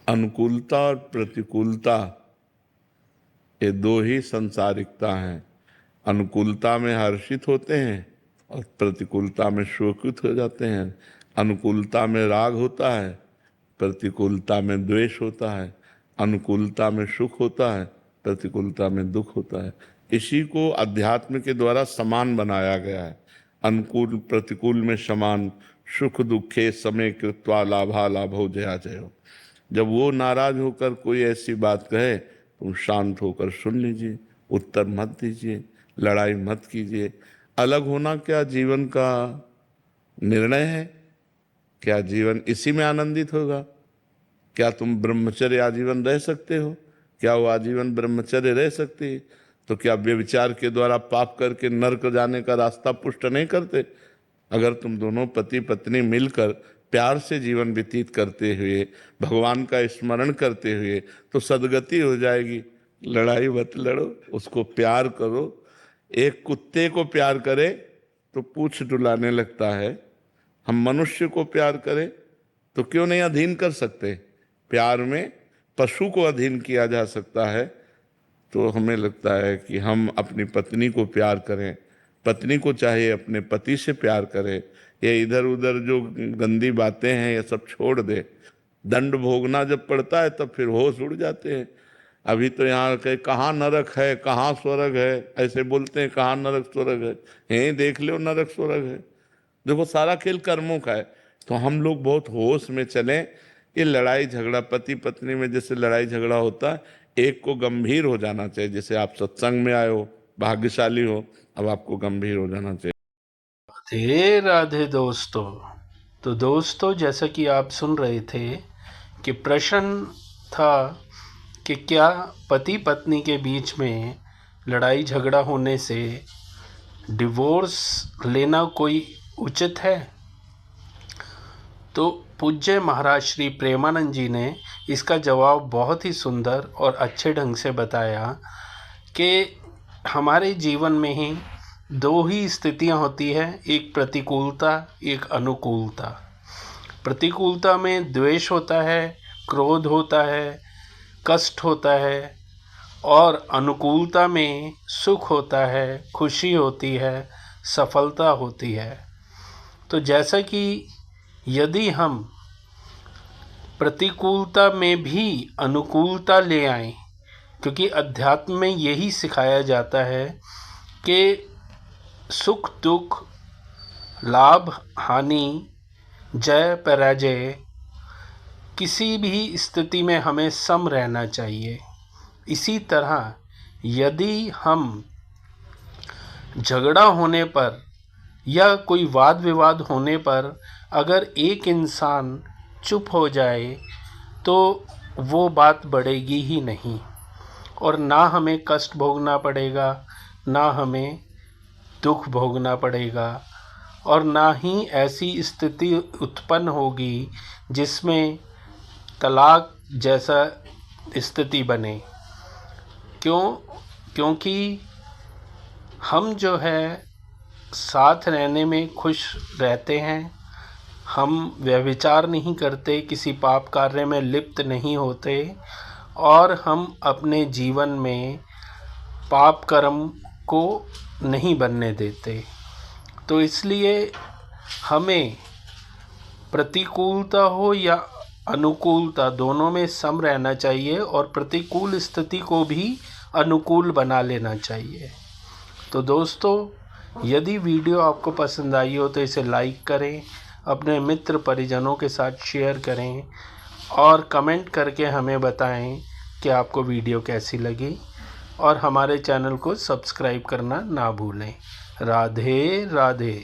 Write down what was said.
अनुकूलता और प्रतिकूलता ये दो ही संसारिकता हैं। अनुकूलता में हर्षित होते हैं और प्रतिकूलता में शोकित हो जाते हैं। अनुकूलता में राग होता है, प्रतिकूलता में द्वेष होता है। अनुकूलता में सुख होता है, प्रतिकूलता में दुख होता है। इसी को अध्यात्म के द्वारा समान बनाया गया है। अनुकूल प्रतिकूल में समान, सुख दुखे समय कृत्वा लाभा लाभो जया जयो। जब वो नाराज होकर कोई ऐसी बात कहे, तुम शांत होकर सुन लीजिए, उत्तर मत दीजिए, लड़ाई मत कीजिए। अलग होना क्या जीवन का निर्णय है? क्या जीवन इसी में आनंदित होगा? क्या तुम ब्रह्मचर्य आजीवन रह सकते हो? क्या वो आजीवन ब्रह्मचर्य रह सकती है? तो क्या व्यभिचार के द्वारा पाप करके नरक जाने का रास्ता पुष्ट नहीं करते? अगर तुम दोनों पति पत्नी मिलकर प्यार से जीवन व्यतीत करते हुए, भगवान का स्मरण करते हुए, तो सदगति हो जाएगी। लड़ाई मत लड़ो, उसको प्यार करो। एक कुत्ते को प्यार करे तो पूंछ डुलाने लगता है, हम मनुष्य को प्यार करें तो क्यों नहीं अधीन कर सकते? प्यार में पशु को अधीन किया जा सकता है। तो हमें लगता है कि हम अपनी पत्नी को प्यार करें, पत्नी को चाहे अपने पति से प्यार करें। ये इधर उधर जो गंदी बातें हैं ये सब छोड़ दे। दंड भोगना जब पड़ता है तब फिर होश उड़ जाते हैं। अभी तो यहाँ के कहाँ नरक है, कहाँ स्वर्ग है, ऐसे बोलते हैं, कहाँ नरक स्वर्ग है। यहीं देख लो नरक स्वर्ग है। देखो सारा खेल कर्मों का है। तो हम लोग बहुत होश में चलें। ये लड़ाई झगड़ा पति पत्नी में जैसे लड़ाई झगड़ा होता है, एक को गंभीर हो जाना चाहिए। जैसे आप सत्संग में आए हो, भाग्यशाली हो, अब आपको गंभीर हो जाना चाहिए। राधे राधे दोस्तों। तो दोस्तों, जैसा कि आप सुन रहे थे कि प्रश्न था कि क्या पति पत्नी के बीच में लड़ाई झगड़ा होने से डिवोर्स लेना कोई उचित है? तो पूज्य महाराज श्री प्रेमानंद जी ने इसका जवाब बहुत ही सुंदर और अच्छे ढंग से बताया कि हमारे जीवन में ही दो ही स्थितियां होती हैं, एक प्रतिकूलता, एक अनुकूलता। प्रतिकूलता में द्वेष होता है, क्रोध होता है, कष्ट होता है, और अनुकूलता में सुख होता है, खुशी होती है, सफलता होती है। तो जैसा कि यदि हम प्रतिकूलता में भी अनुकूलता ले आएं, क्योंकि अध्यात्म में यही सिखाया जाता है कि सुख दुख, लाभ हानि, जय पराजय, किसी भी स्थिति में हमें सम रहना चाहिए। इसी तरह यदि हम झगड़ा होने पर या कोई वाद विवाद होने पर अगर एक इंसान चुप हो जाए तो वो बात बढ़ेगी ही नहीं, और ना हमें कष्ट भोगना पड़ेगा, ना हमें दुख भोगना पड़ेगा, और ना ही ऐसी स्थिति उत्पन्न होगी जिसमें तलाक जैसा स्थिति बने। क्योंकि हम जो है साथ रहने में खुश रहते हैं, हम व्यभिचार नहीं करते, किसी पाप कार्य में लिप्त नहीं होते, और हम अपने जीवन में पाप कर्म को नहीं बनने देते। तो इसलिए हमें प्रतिकूलता हो या अनुकूलता, दोनों में सम रहना चाहिए, और प्रतिकूल स्थिति को भी अनुकूल बना लेना चाहिए। तो दोस्तों, यदि वीडियो आपको पसंद आई हो तो इसे लाइक करें, अपने मित्र परिजनों के साथ शेयर करें, और कमेंट करके हमें बताएं कि आपको वीडियो कैसी लगी, और हमारे चैनल को सब्सक्राइब करना ना भूलें। राधे राधे।